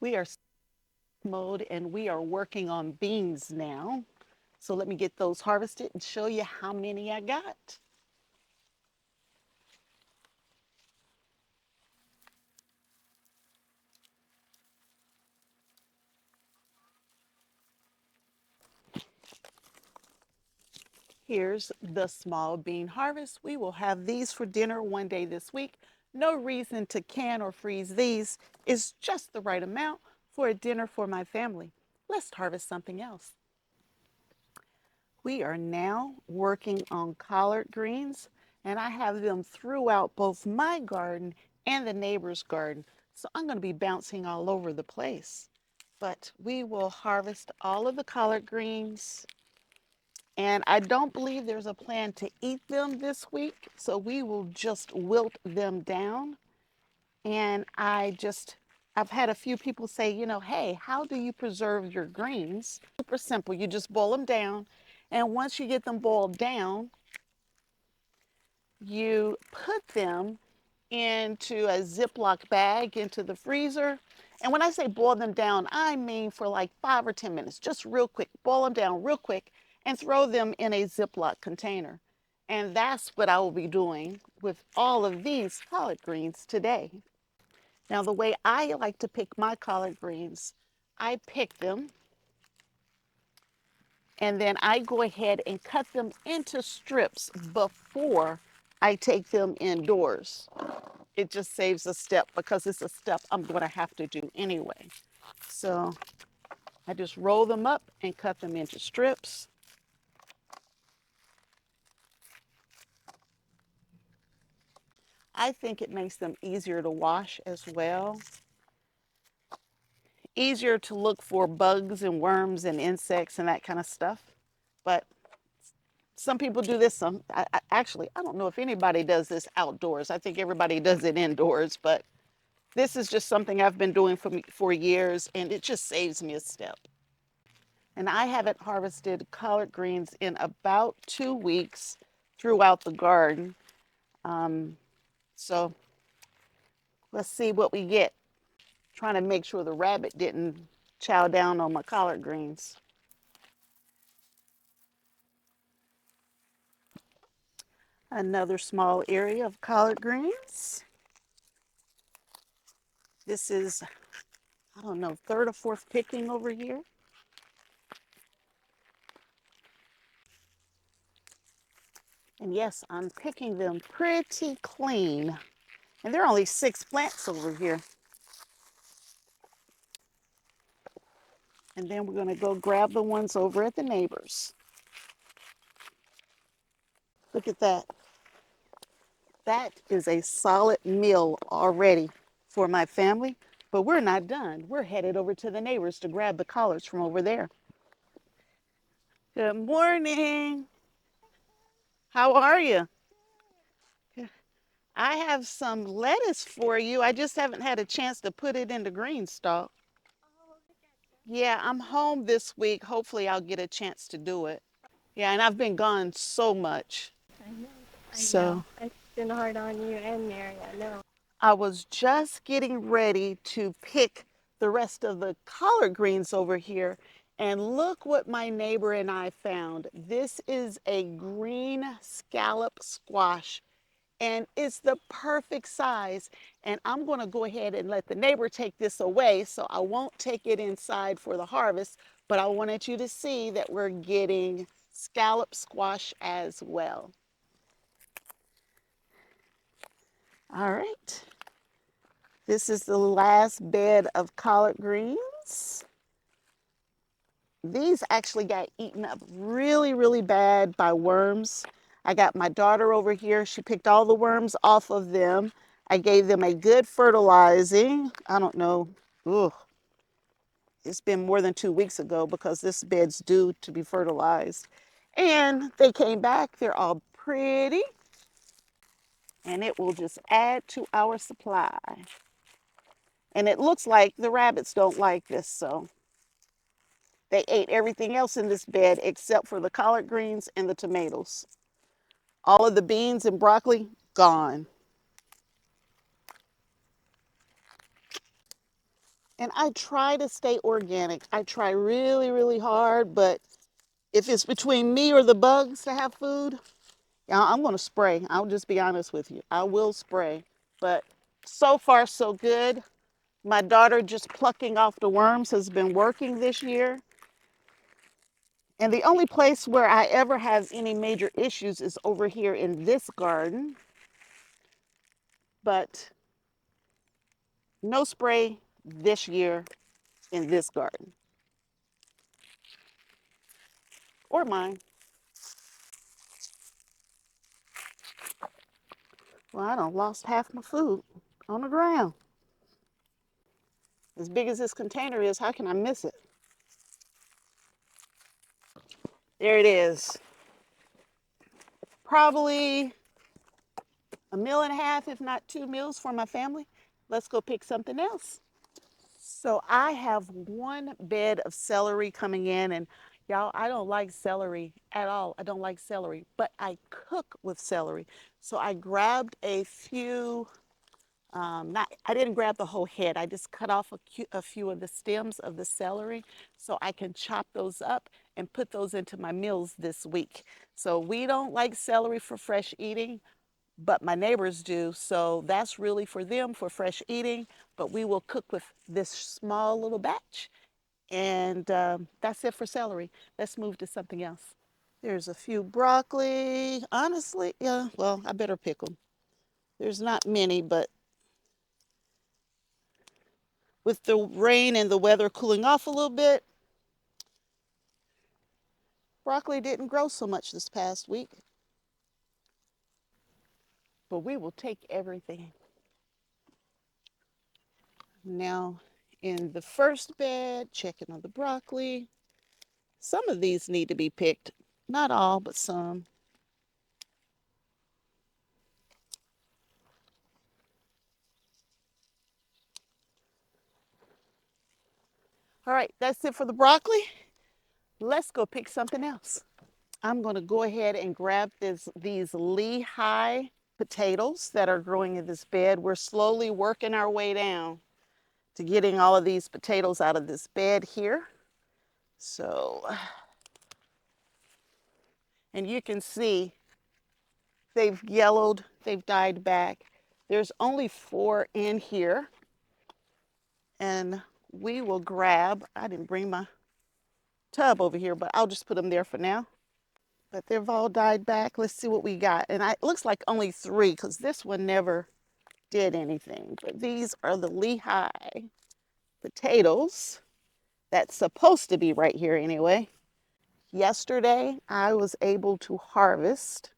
We are mode and we are working on beans now. So let me get those harvested and show you how many I got. Here's the small bean harvest. We will have these for dinner one day this week. No reason to can or freeze these. It's just the right amount for a dinner for my family. Let's harvest something else. We are now working on collard greens, and I have them throughout both my garden and the neighbor's garden. So I'm going to be bouncing all over the place. But we will harvest all of the collard greens, and I don't believe there's a plan to eat them this week. So we will just wilt them down. And I've had a few people say, hey, how do you preserve your greens? Super simple. You just boil them down. And once you get them boiled down, you put them into a Ziploc bag into the freezer. And when I say boil them down, I mean for like 5 or 10 minutes, just real quick. Boil them down real quick and throw them in a Ziploc container. And that's what I will be doing with all of these collard greens today. Now, the way I like to pick my collard greens, I pick them and then I go ahead and cut them into strips before I take them indoors. It just saves a step because it's a step I'm going to have to do anyway. So I just roll them up and cut them into strips. I think it makes them easier to wash as well, easier to look for bugs and worms and insects and that kind of stuff. But some people do this. Actually, I don't know if anybody does this outdoors. I think everybody does it indoors, but this is just something I've been doing for years, and it just saves me a step. And I haven't harvested collard greens in about 2 weeks throughout the garden. So let's see what we get. Trying to make sure the rabbit didn't chow down on my collard greens. Another small area of collard greens. This is, I don't know, third or fourth picking over here. And yes, I'm picking them pretty clean. And there are only 6 plants over here. And then we're going to go grab the ones over at the neighbors. Look at that. That is a solid meal already for my family. But we're not done. We're headed over to the neighbors to grab the collards from over there. Good morning. How are you? I have some lettuce for you. I just haven't had a chance to put it into GreenStalk. Yeah, I'm home this week. Hopefully, I'll get a chance to do it. Yeah, and I've been gone so much. I know. I So know. It's been hard on you and Mary. I know. I was just getting ready to pick the rest of the collard greens over here. And look what my neighbor and I found. This is a green scallop squash, and it's the perfect size. And I'm going to go ahead and let the neighbor take this away, so I won't take it inside for the harvest, but I wanted you to see that we're getting scallop squash as well. All right. This is the last bed of collard greens. These actually got eaten up really, really bad by worms. I got my daughter over here. She picked all the worms off of them. I gave them a good fertilizing. I don't know. Ugh. It's been more than 2 weeks ago because this bed's due to be fertilized. And they came back. They're all pretty. And it will just add to our supply. And it looks like the rabbits don't like this, so they ate everything else in this bed except for the collard greens and the tomatoes. All of the beans and broccoli, gone. And I try to stay organic. I try really, really hard, but if it's between me or the bugs to have food, yeah, I'm going to spray. I'll just be honest with you. I will spray. But so far, so good. My daughter just plucking off the worms has been working this year. And the only place where I ever have any major issues is over here in this garden. But no spray this year in this garden or mine. Well, I done lost half my food on the ground. As big as this container is, how can I miss it? There it is. Probably a meal and a half, if not 2 meals for my family. Let's go pick something else. So I have one bed of celery coming in, and y'all, I don't like celery at all. I don't like celery, but I cook with celery. So I grabbed a few, I didn't grab the whole head. I just cut off a few of the stems of the celery so I can chop those up and put those into my meals this week. So we don't like celery for fresh eating, but my neighbors do. So that's really for them for fresh eating. But we will cook with this small little batch. And that's it for celery. Let's move to something else. There's a few broccoli. Honestly, yeah, well, I better pick them. There's not many, but with the rain and the weather cooling off a little bit, broccoli didn't grow so much this past week. But we will take everything. Now, in the first bed, checking on the broccoli. Some of these need to be picked. Not all, but some. All right, that's it for the broccoli. Let's go pick something else. I'm going to go ahead and grab these Lehigh potatoes that are growing in this bed. We're slowly working our way down to getting all of these potatoes out of this bed here. So, and you can see they've yellowed, they've died back. There's only 4 in here. And we will grab, I didn't bring my tub over here, but I'll just put them there for now. But they've all died back. Let's see what we got. And it looks like only 3 because this one never did anything. But these are the Lehigh potatoes. That's supposed to be right here anyway. Yesterday, I was able to harvest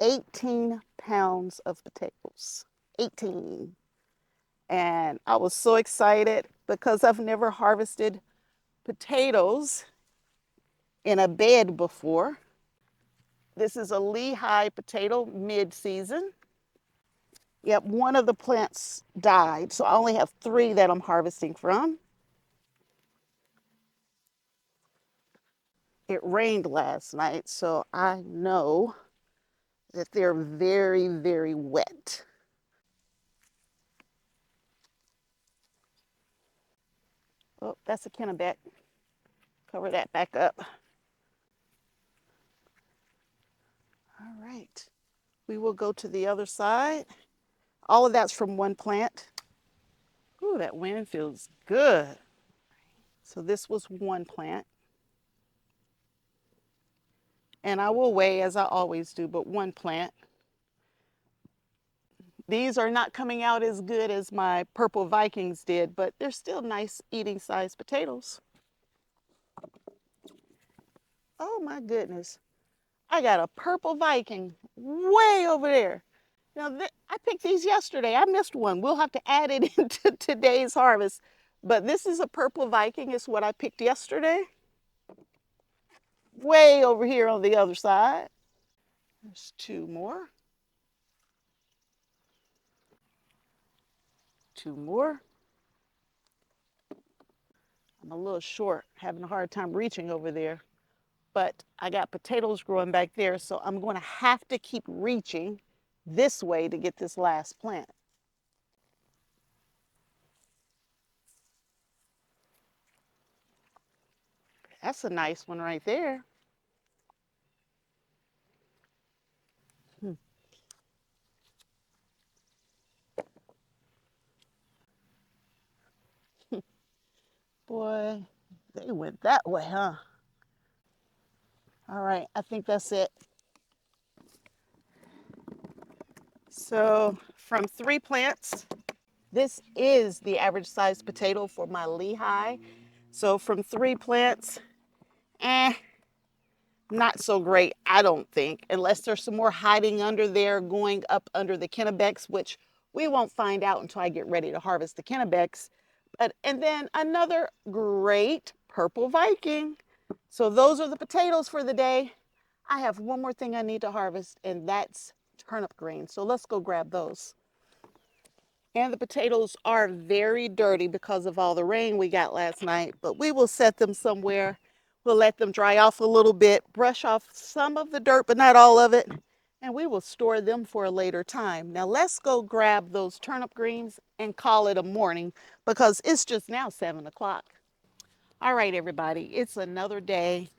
18 pounds of potatoes. 18. And I was so excited because I've never harvested potatoes in a bed before. This is a Lehigh potato mid-season. Yep, one of the plants died, so I only have 3 that I'm harvesting from. It rained last night, so I know that they're very, very wet. Oh, that's a Kennebec. Cover that back up. All right, we will go to the other side. All of that's from one plant. Ooh, that wind feels good. So this was one plant. And I will weigh as I always do, but one plant. These are not coming out as good as my purple Vikings did, but they're still nice eating sized potatoes. Oh my goodness. I got a purple Viking way over there. Now, I picked these yesterday. I missed one. We'll have to add it into today's harvest. But this is a purple Viking. It's what I picked yesterday. Way over here on the other side. There's 2 more. 2 more. I'm a little short, having a hard time reaching over there. But I got potatoes growing back there, so I'm going to have to keep reaching this way to get this last plant. That's a nice one right there. Hmm. Boy, they went that way, huh? All right, I think that's it. So from 3 plants, this is the average size potato for my Lehigh. So from 3 plants, eh, not so great, I don't think, unless there's some more hiding under there going up under the Kennebecs, which we won't find out until I get ready to harvest the Kennebecs. And then another great purple Viking. So those are the potatoes for the day. I have one more thing I need to harvest, and that's turnip greens. So let's go grab those. And the potatoes are very dirty because of all the rain we got last night, but we will set them somewhere. We'll let them dry off a little bit, brush off some of the dirt, but not all of it, and we will store them for a later time. Now let's go grab those turnip greens and call it a morning because it's just now 7 o'clock. All right, everybody, it's another day.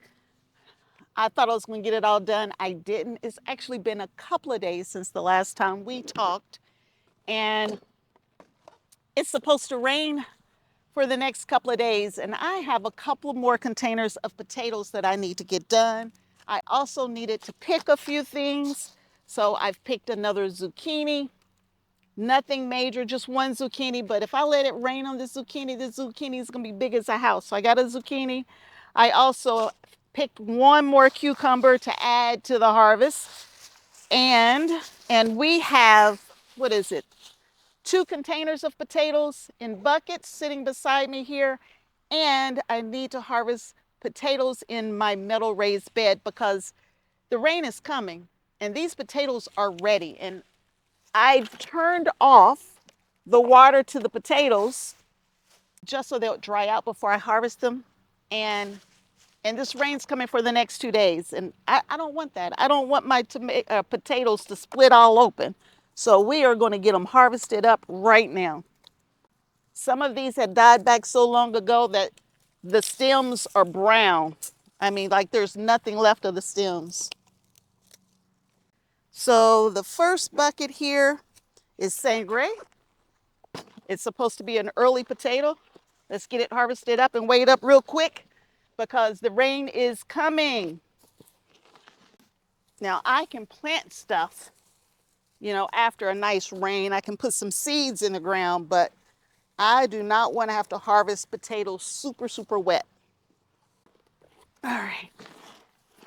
I thought I was going to get it all done. I didn't. It's actually been a couple of days since the last time we talked, and it's supposed to rain for the next couple of days, and I have a couple more containers of potatoes that I need to get done. I also needed to pick a few things, so I've picked another zucchini. Nothing major, just one zucchini, but if I let it rain on the zucchini is gonna be big as a house. So I got a zucchini. I also picked one more cucumber to add to the harvest. And we have, what is it? 2 containers of potatoes in buckets sitting beside me here. And I need to harvest potatoes in my metal raised bed because the rain is coming and these potatoes are ready. And I've turned off the water to the potatoes just so they'll dry out before I harvest them. And and this rain's coming for the next 2 days. And I don't want that. I don't want my potatoes to split all open. So we are going to get them harvested up right now. Some of these had died back so long ago that the stems are brown. I mean, like there's nothing left of the stems. So the first bucket here is Sangre. It's supposed to be an early potato. Let's get it harvested up and weigh it up real quick because the rain is coming. Now I can plant stuff, after a nice rain. I can put some seeds in the ground, but I do not want to have to harvest potatoes super, super wet. All right.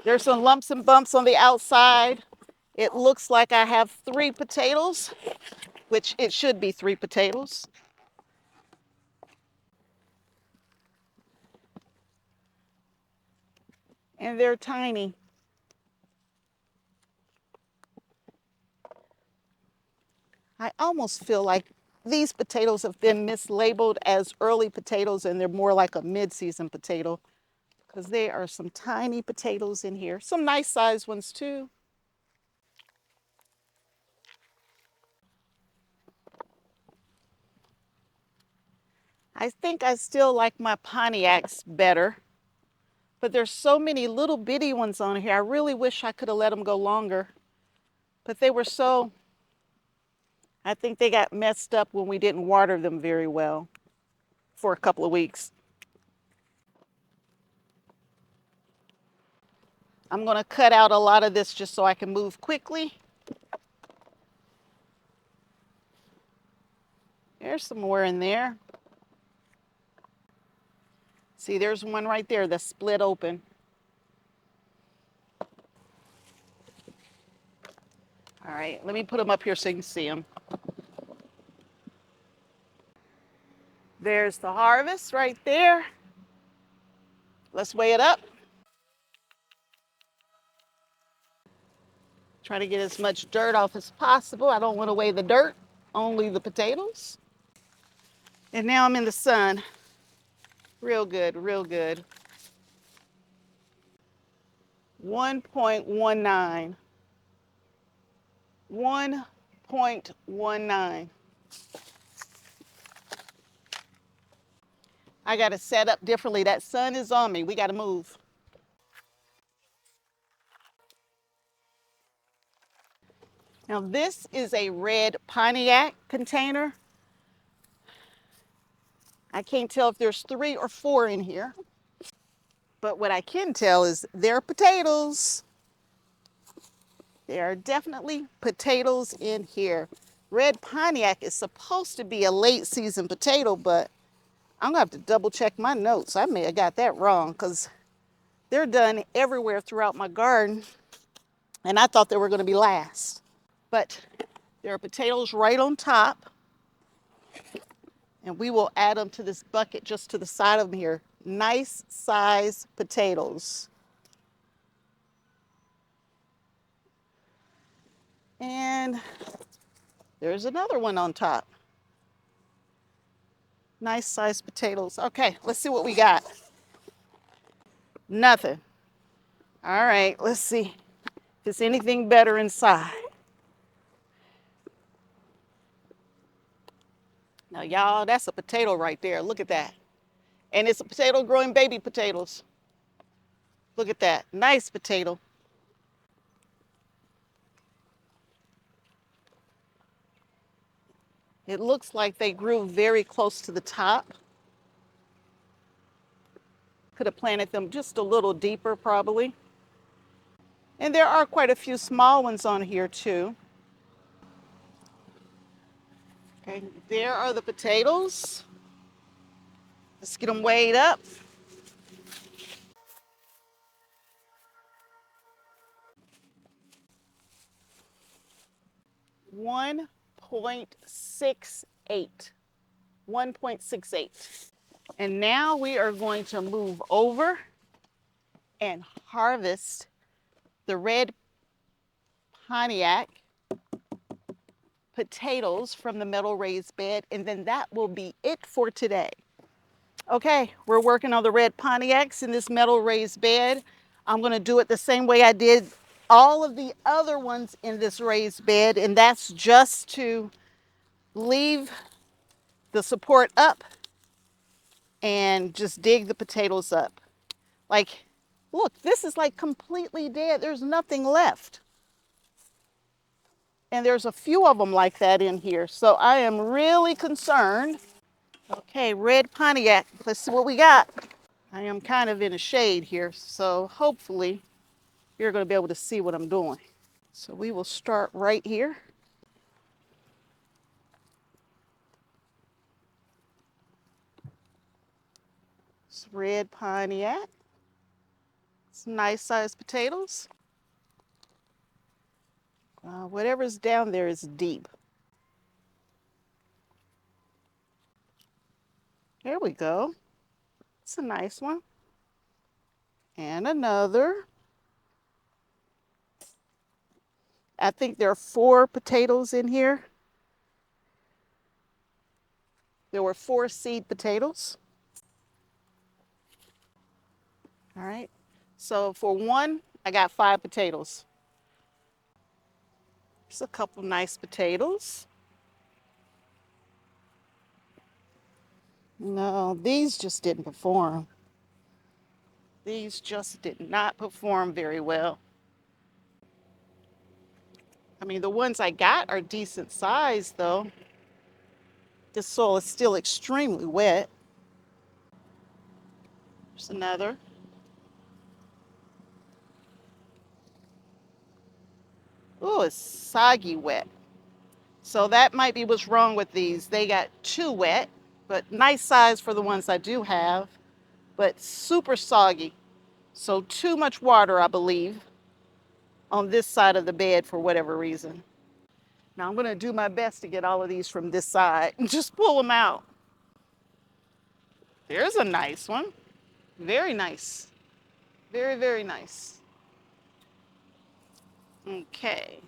There's some lumps and bumps on the outside. It looks like I have 3 potatoes, which it should be 3 potatoes. And they're tiny. I almost feel like these potatoes have been mislabeled as early potatoes and they're more like a mid-season potato because there are some tiny potatoes in here. Some nice sized ones too. I think I still like my Pontiacs better, but there's so many little bitty ones on here. I really wish I could have let them go longer, but I think they got messed up when we didn't water them very well for a couple of weeks. I'm going to cut out a lot of this just so I can move quickly. There's some more in there. See, there's one right there that's split open. All right, let me put them up here so you can see them. There's the harvest right there. Let's weigh it up. Try to get as much dirt off as possible. I don't want to weigh the dirt, only the potatoes. And now I'm in the sun. Real good, real good. 1.19. 1.19. I got to set up differently. That sun is on me. We got to move. Now this is a red Pontiac container. I can't tell if there's 3 or 4 in here. But what I can tell is they're potatoes. There are definitely potatoes in here. Red Pontiac is supposed to be a late season potato, but I'm gonna have to double check my notes. I may have got that wrong because they're done everywhere throughout my garden, and I thought they were gonna be last. But there are potatoes right on top, and we will add them to this bucket just to the side of them here. Nice size potatoes. And there's another one on top. Nice sized potatoes. Okay, let's see what we got. Nothing. All right, let's see if there's anything better inside. Now, y'all, that's a potato right there. Look at that. And it's a potato growing baby potatoes. Look at that. Nice potato. It looks like they grew very close to the top. Could have planted them just a little deeper, probably. And there are quite a few small ones on here, too. Okay, there are the potatoes. Let's get them weighed up. 1.68. 1.68. And now we are going to move over and harvest the red Pontiac potatoes from the metal raised bed, and then that will be it for today. Okay, we're working on the red Pontiacs in this metal raised bed. I'm going to do it the same way I did all of the other ones in this raised bed, and that's just to leave the support up and just dig the potatoes up. Like, look, this is like completely dead. There's nothing left. And there's a few of them like that in here. So I am really concerned. Okay, red Pontiac. Let's see what we got. I am kind of in a shade here, so hopefully you're going to be able to see what I'm doing. So we will start right here. It's red Pontiac. It's nice sized potatoes. Whatever's down there is deep. There we go. It's a nice one. And another. I think there are 4 potatoes in here. There were 4 seed potatoes. All right. So for one, I got 5 potatoes. There's a couple nice potatoes. No, these just didn't perform. These just did not perform very well. I mean, the ones I got are decent size, though. This soil is still extremely wet. There's another. Oh, it's soggy wet. So that might be what's wrong with these. They got too wet, but nice size for the ones I do have, but super soggy. So too much water, I believe, on this side of the bed for whatever reason. Now I'm going to do my best to get all of these from this side and just pull them out. There's a nice one. Very nice. Very, very nice. Okay.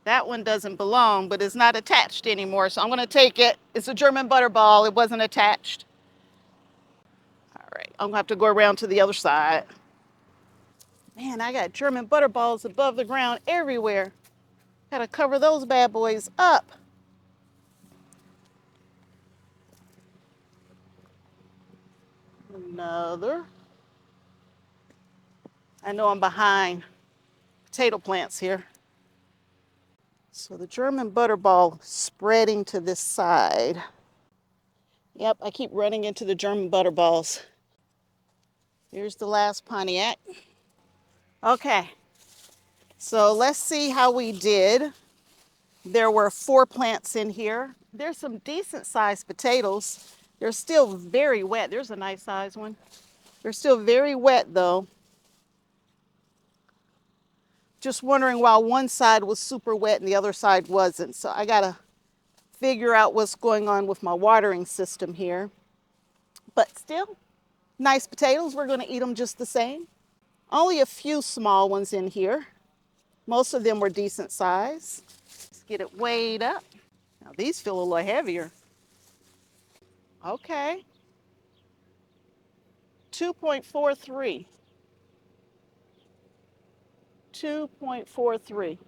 That one doesn't belong, but it's not attached anymore, so I'm going to take it. It's a German butterball. It wasn't attached. All right. I'm going to have to go around to the other side. Man, I got German butterballs above the ground everywhere. Got to cover those bad boys up. Another. I know I'm behind potato plants here. So the German butterball spreading to this side. Yep, I keep running into the German butterballs. Here's the last Pontiac. Okay, so let's see how we did. There were 4 plants in here. There's some decent sized potatoes. They're still very wet. There's a nice sized one. They're still very wet though. Just wondering why one side was super wet and the other side wasn't. So I gotta figure out what's going on with my watering system here. But still, nice potatoes. We're gonna eat them just the same. Only a few small ones in here. Most of them were decent size. Let's get it weighed up. Now these feel a little heavier. Okay. 2.43. 2.43.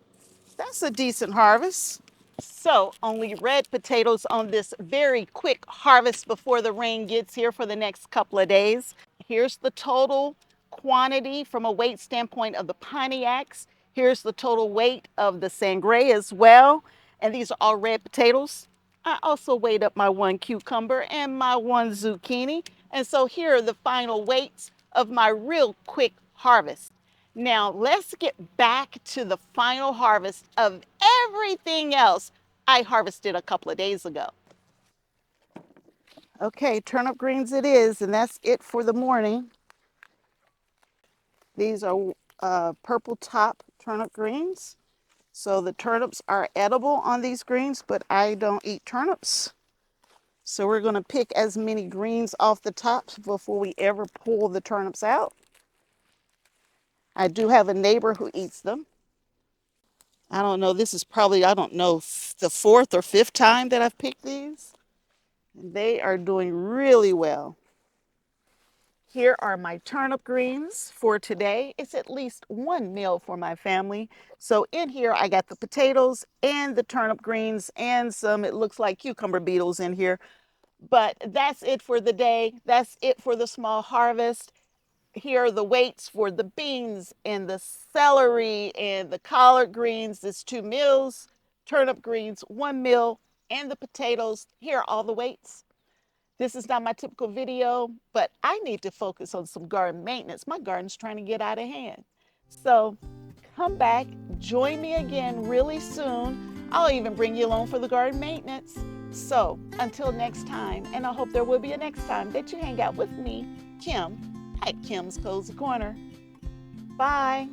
That's a decent harvest. So only red potatoes on this very quick harvest before the rain gets here for the next couple of days. Here's the total quantity from a weight standpoint of the Pontiacs. Here's the total weight of the Sangre as well. And these are all red potatoes. I also weighed up my 1 cucumber and my 1 zucchini. And so here are the final weights of my real quick harvest. Now let's get back to the final harvest of everything else I harvested a couple of days ago. Okay, turnip greens it is, and that's it for the morning. These are purple top turnip greens. So the turnips are edible on these greens, but I don't eat turnips. So we're gonna pick as many greens off the tops before we ever pull the turnips out. I do have a neighbor who eats them. I don't know, this is probably, I don't know, the 4th or 5th time that I've picked these. They are doing really well. Here are my turnip greens for today. It's at least 1 meal for my family. So in here, I got the potatoes and the turnip greens and some, it looks like cucumber beetles in here. But that's it for the day. That's it for the small harvest. Here are the weights for the beans and the celery and the collard greens. This 2 meals, turnip greens, 1 meal, and the potatoes. Here are all the weights. This is not my typical video, but I need to focus on some garden maintenance. My garden's trying to get out of hand. So come back, join me again really soon. I'll even bring you along for the garden maintenance. So until next time, and I hope there will be a next time that you hang out with me, Kim, at Kim's Kozy Korner. Bye.